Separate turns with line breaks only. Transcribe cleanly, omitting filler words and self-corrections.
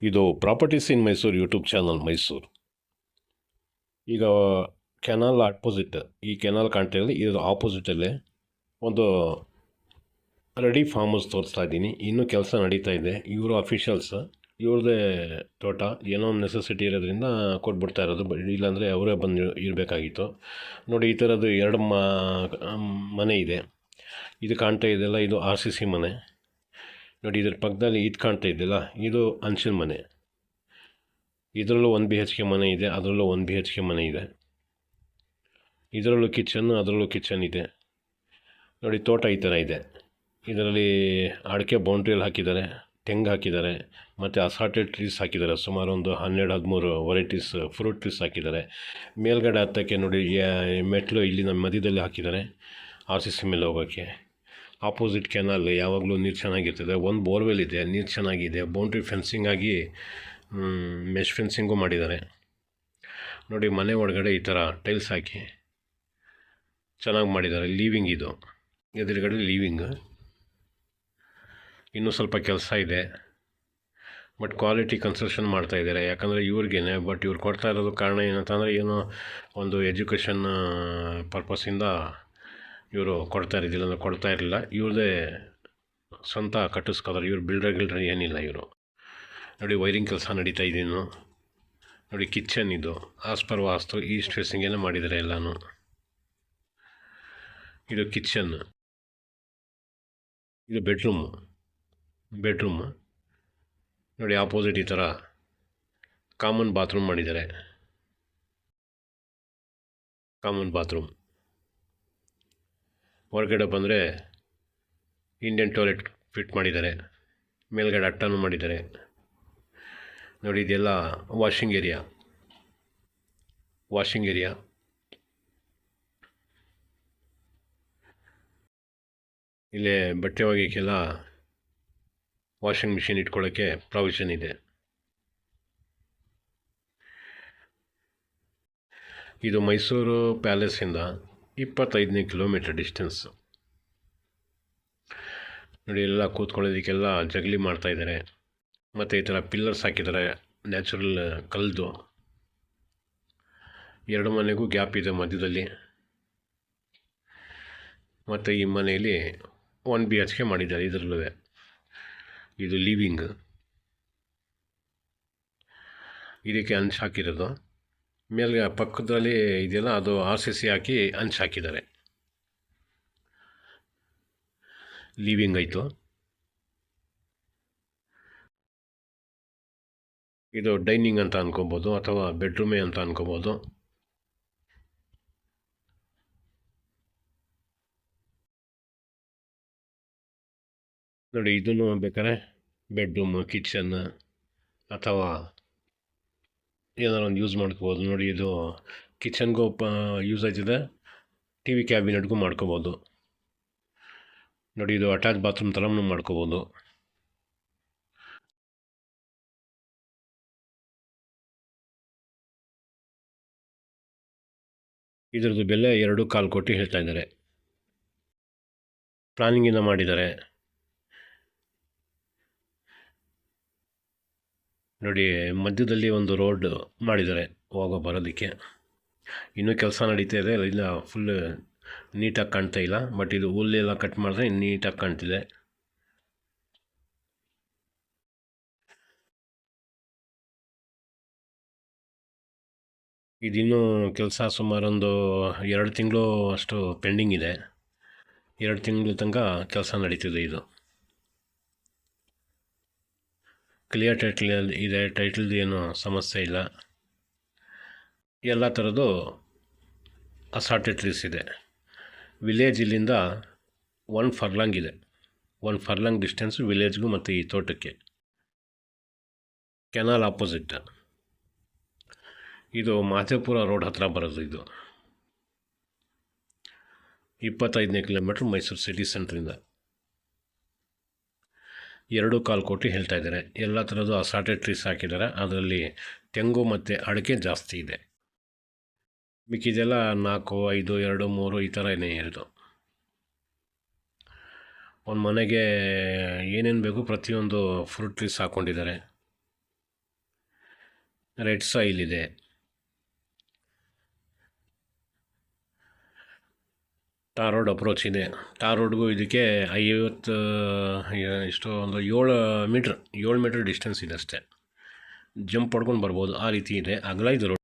ಇದು ಪ್ರಾಪರ್ಟೀಸ್ ಇನ್ Mysuru YouTube channel Mysuru. ಈಗ canal opposite, ಈ ಕೆನಾಲ್ ಕಾಣ್ತಾ ಇದೆ, ಇದು ಆಪೋಸಿಟಲ್ಲೇ ಒಂದು ರೆಡಿ ಫಾರ್ಮ್ ಹೌಸ್ ತೋರಿಸ್ತಾ ಇದ್ದೀನಿ. ಇನ್ನೂ ಕೆಲಸ ನಡೀತಾ ಇದೆ. ಇವರು ಅಫಿಷಿಯಲ್ಸ್, ಇವ್ರದ್ದೇ ತೋಟ. ಏನೋ ಒಂದು ನೆಸೆಸಿಟಿ ಇರೋದ್ರಿಂದ ಕೊಟ್ಬಿಡ್ತಾ ಇರೋದು, ಇಲ್ಲಾಂದರೆ ಅವರೇ ಬಂದು ಇರಬೇಕಾಗಿತ್ತು. ನೋಡಿ, ಈ ಥರದ್ದು ಎರಡು ಮನೆ ಇದೆ. ಇದು ಕಾಣ್ತಾ ಇದೆಯಲ್ಲ, ಇದು RCC ಮನೆ. ನೋಡಿ, ಇದ್ರ ಪಕ್ಕದಲ್ಲಿ ಇದು ಕಾಣ್ತಾ ಇದೆಯಲ್ಲ, ಇದು ಹಂಚಿನ ಮನೆ. ಇದರಲ್ಲೂ 1 BHK ಮನೆ ಇದೆ, ಅದರಲ್ಲೂ 1 BHK ಮನೆ ಇದೆ. ಇದರಲ್ಲೂ ಕಿಚನ್ನು, ಅದರಲ್ಲೂ ಕಿಚನ್ ಇದೆ. ನೋಡಿ, ತೋಟ ಈ ಥರ ಇದೆ. ಇದರಲ್ಲಿ ಅಡಿಕೆ ಬೌಂಡ್ರಿಯಲ್ಲಿ ಹಾಕಿದ್ದಾರೆ, ತೆಂಗು ಹಾಕಿದ್ದಾರೆ, ಮತ್ತು ಅಸಾರ್ಟೆಡ್ ಟ್ರೀಸ್ ಹಾಕಿದ್ದಾರೆ. ಸುಮಾರು ಒಂದು 12-13 ವೆರೈಟೀಸ್ ಫ್ರೂಟ್ ಟ್ರೀಸ್ ಹಾಕಿದ್ದಾರೆ. ಮೇಲ್ಗಡೆ ಹತ್ತಕ್ಕೆ ನೋಡಿ ಮೆಟ್ಲು ಇಲ್ಲಿ ನಮ್ಮ ಮಧ್ಯದಲ್ಲಿ ಹಾಕಿದ್ದಾರೆ, RCC ಮೇಲೆ ಹೋಗೋಕ್ಕೆ. ಆಪೋಸಿಟ್ ಕೆನಾಲ್, ಯಾವಾಗಲೂ ನೀರು ಚೆನ್ನಾಗಿರ್ತದೆ. ಒಂದು ಬೋರ್ವೆಲ್ ಇದೆ, ನೀರು ಚೆನ್ನಾಗಿದೆ. ಬೌಂಡ್ರಿ ಫೆನ್ಸಿಂಗ್ ಆಗಿ ಮೆಶ್ ಫೆನ್ಸಿಂಗು ಮಾಡಿದ್ದಾರೆ. ನೋಡಿ, ಮನೆ ಒಳಗಡೆ ಈ ಥರ ಟೈಲ್ಸ್ ಹಾಕಿ ಚೆನ್ನಾಗಿ ಮಾಡಿದ್ದಾರೆ. ಲೀವಿಂಗ್ ಇದು, ಎದುರುಗಡೆ ಲೀವಿಂಗ್. ಇನ್ನೂ ಸ್ವಲ್ಪ ಕೆಲಸ ಇದೆ, ಬಟ್ ಕ್ವಾಲಿಟಿ ಕನ್ಸ್ಟ್ರಕ್ಷನ್ ಮಾಡ್ತಾಯಿದ್ದಾರೆ. ಯಾಕಂದರೆ ಇವ್ರಿಗೇನೆ, ಬಟ್ ಇವ್ರು ಕೊಡ್ತಾ ಇರೋದು ಕಾರಣ ಏನಂತಂದರೆ, ಏನೋ ಒಂದು ಎಜುಕೇಷನ್ ಪರ್ಪಸ್ಸಿಂದ ಇವರು ಕೊಡ್ತಾ ಇರೋದಿಲ್ಲ ಅಂದರೆ ಕೊಡ್ತಾ ಇರಲಿಲ್ಲ. ಇವ್ರದ್ದೇ ಸ್ವಂತ ಕಟ್ಟಿಸ್ಕೋತಾರೆ. ಇವ್ರು ಬಿಲ್ಡರ್ ಏನಿಲ್ಲ ಇವರು. ನೋಡಿ, ವೈರಿಂಗ್ ಕೆಲಸ ನಡೀತಾ ಇದ್ದೀನು. ನೋಡಿ, ಕಿಚನ್ ಇದು ಆಸ್ ಪರ್ ವಾಸ್ತು ಈಸ್ಟ್ ಫೇಸಿಂಗೇನೆ ಮಾಡಿದ್ದಾರೆ ಎಲ್ಲನೂ. ಇದು ಕಿಚನ್, ಇದು ಬೆಡ್ರೂಮ್. ನೋಡಿ, ಆಪೋಸಿಟ್ ಈ ಥರ ಕಾಮನ್ ಬಾತ್ರೂಮ್ ಮಾಡಿದ್ದಾರೆ. ಕಾಮನ್ ಬಾತ್ರೂಮ್ ಹೊರಗಡೆ ಬಂದರೆ ಇಂಡಿಯನ್ ಟಾಯ್ಲೆಟ್ ಫಿಟ್ ಮಾಡಿದ್ದಾರೆ. ಮೇಲ್ಗಡೆ ಅಟ್ಟನೂ ಮಾಡಿದ್ದಾರೆ. ನೋಡಿ, ಇದೆಲ್ಲ ವಾಷಿಂಗ್ ಏರಿಯಾ. ಇಲ್ಲೇ ಬಟ್ಟೆ ಒಗೆಯೋಕ್ಕೆಲ್ಲ ವಾಷಿಂಗ್ ಮಿಷಿನ್ ಇಟ್ಕೊಳ್ಳೋಕ್ಕೆ ಪ್ರಾವಿಷನ್ ಇದೆ. ಇದು ಮೈಸೂರು ಪ್ಯಾಲೇಸಿಂದ 25 ಕಿಲೋಮೀಟರ್ ಡಿಸ್ಟೆನ್ಸು. ನೋಡಿ, ಎಲ್ಲ ಕೂತ್ಕೊಳ್ಳೋದಕ್ಕೆಲ್ಲ ಜಗಲಿ ಮಾಡ್ತಾಯಿದ್ದಾರೆ. ಮತ್ತು ಈ ಥರ ಪಿಲ್ಲರ್ಸ್ ಹಾಕಿದ್ದಾರೆ, ನ್ಯಾಚುರಲ್ ಕಲ್ದು. 2 ಮನೆಗೂ ಗ್ಯಾಪ್ ಇದೆ ಮಧ್ಯದಲ್ಲಿ. ಮತ್ತು ಈ ಮನೆಯಲ್ಲಿ 1 BHK ಮಾಡಿದ್ದಾರೆ. ಇದರಲ್ಲೂ ಇದು ಲಿವಿಂಗ್. ಇದಕ್ಕೆ ಹಂಚು ಹಾಕಿರೋದು. ಮೇಲ್ಗೆ ಪಕ್ಕದಲ್ಲಿ ಇದೆಯಲ್ಲ, ಅದು RCC ಹಾಕಿ ಹಂಚು ಹಾಕಿದ್ದಾರೆ. ಲಿವಿಂಗ್ ಆಯಿತು. ಇದು ಡೈನಿಂಗ್ ಅಂತ ಅನ್ಕೋಬೋದು, ಅಥವಾ ಬೆಡ್ರೂಮೇ ಅಂತ ಅನ್ಕೋಬೋದು. ನೋಡಿ, ಇದನ್ನು ಬೇಕಾದ್ರೆ ಬೆಡ್ರೂಮು, ಕಿಚನ್ ಅಥವಾ ಏನಾರು ಒಂದು ಯೂಸ್ ಮಾಡ್ಕೋಬೋದು. ನೋಡಿ, ಇದು ಕಿಚನ್ಗೂ ಯೂಸ್ ಆಯ್ತದೆ, TV ಕ್ಯಾಬಿನೆಟ್ಗೂ ಮಾಡ್ಕೋಬೋದು. ನೋಡಿ, ಇದು ಅಟ್ಯಾಚ್ ಬಾತ್ರೂಮ್ ಥರನೂ ಮಾಡ್ಕೋಬೋದು. ಇದರದ್ದು ಬೆಲೆ 2.25 ಕೋಟಿ ಹೇಳ್ತಾ ಇದ್ದಾರೆ. ಪ್ಲಾನಿಂಗಿಂದ ಮಾಡಿದ್ದಾರೆ. ನೋಡಿ, ಮಧ್ಯದಲ್ಲಿ ಒಂದು ರೋಡ್ ಮಾಡಿದ್ದಾರೆ ಹೋಗೋ ಬರೋದಕ್ಕೆ. ಇನ್ನೂ ಕೆಲಸ ನಡೀತಾ ಇದೆ. ಇಲ್ಲ, ಫುಲ್ ನೀಟಾಗಿ ಕಾಣ್ತಾ ಇಲ್ಲ, ಬಟ್ ಇದು ಹುಲ್ಲೆಲ್ಲ ಕಟ್ ಮಾಡಿದ್ರೆ ನೀಟಾಗಿ ಕಾಣ್ತಿದೆ. ಇದಿನ್ನೂ ಕೆಲಸ ಸುಮಾರೊಂದು 2 ತಿಂಗಳು ಅಷ್ಟು ಪೆಂಡಿಂಗ್ ಇದೆ. 2 ತಿಂಗಳ ತನಕ ಕೆಲಸ ನಡೀತಿದೆ. ಇದು ಕ್ಲಿಯರ್ ಟೈಟಲ್ ಇದೆ, ಟೈಟಲ್ದು ಏನೂ ಸಮಸ್ಯೆ ಇಲ್ಲ. ಎಲ್ಲ ಥರದ್ದು ಅಸಾರ್ಟೆಡ್ ಟ್ರೀಸ್ ಇದೆ. ವಿಲೇಜ್ ಇಲ್ಲಿಂದ 1 ಫರ್ಲಾಂಗ್ ಇದೆ. 1 ಫರ್ಲಾಂಗ್ ಡಿಸ್ಟೆನ್ಸು ವಿಲೇಜ್ಗೂ ಮತ್ತು ಈ ತೋಟಕ್ಕೆ. Canal opposite. ಇದು ಮಾಚೇಪುರ ರೋಡ್ ಹತ್ರ ಬರೋದು. ಇದು 25ನೇ ಕಿಲೋಮೀಟ್ರ್ ಮೈಸೂರು ಸಿಟಿ ಸೆಂಟ್ರಿಂದ. 2.25 ಕೋಟಿ ಹೇಳ್ತಾ ಇದ್ದಾರೆ. ಎಲ್ಲ ಥರದ್ದು ಅಸಾರ್ಟೆಡ್ ಟ್ರೀಸ್ ಹಾಕಿದ್ದಾರೆ. ಅದರಲ್ಲಿ ತೆಂಗು ಮತ್ತು ಅಡಿಕೆ ಜಾಸ್ತಿ ಇದೆ. ಮಿಕ್ಕಿದೆಲ್ಲ 4, 5, 2, 3 ಈ ಥರನೇ ಇರೋದು. ಒಂದು ಮನೆಗೆ ಏನೇನು ಬೇಕು ಪ್ರತಿಯೊಂದು ಫ್ರೂಟ್ ಟ್ರೀಸ್ ಹಾಕ್ಕೊಂಡಿದ್ದಾರೆ. ರೆಡ್ ಸಾಯಿಲ್ ಇದೆ. ಟಾರ್ ರೋಡ್ ಅಪ್ರೋಚ್ ಇದೆ. ಟಾರ್ ರೋಡ್ಗೂ ಇದಕ್ಕೆ 50 ಎಷ್ಟು ಒಂದು 7 ಮೀಟ್ರ್ ಡಿಸ್ಟೆನ್ಸ್ ಇದೆ ಅಷ್ಟೇ. ಜಂಪ್ ಹೊಡ್ಕೊಂಡು ಬರ್ಬೋದು, ಆ ರೀತಿ ಇದೆ. ಅಗಲ ಇದು ರೋಡ್.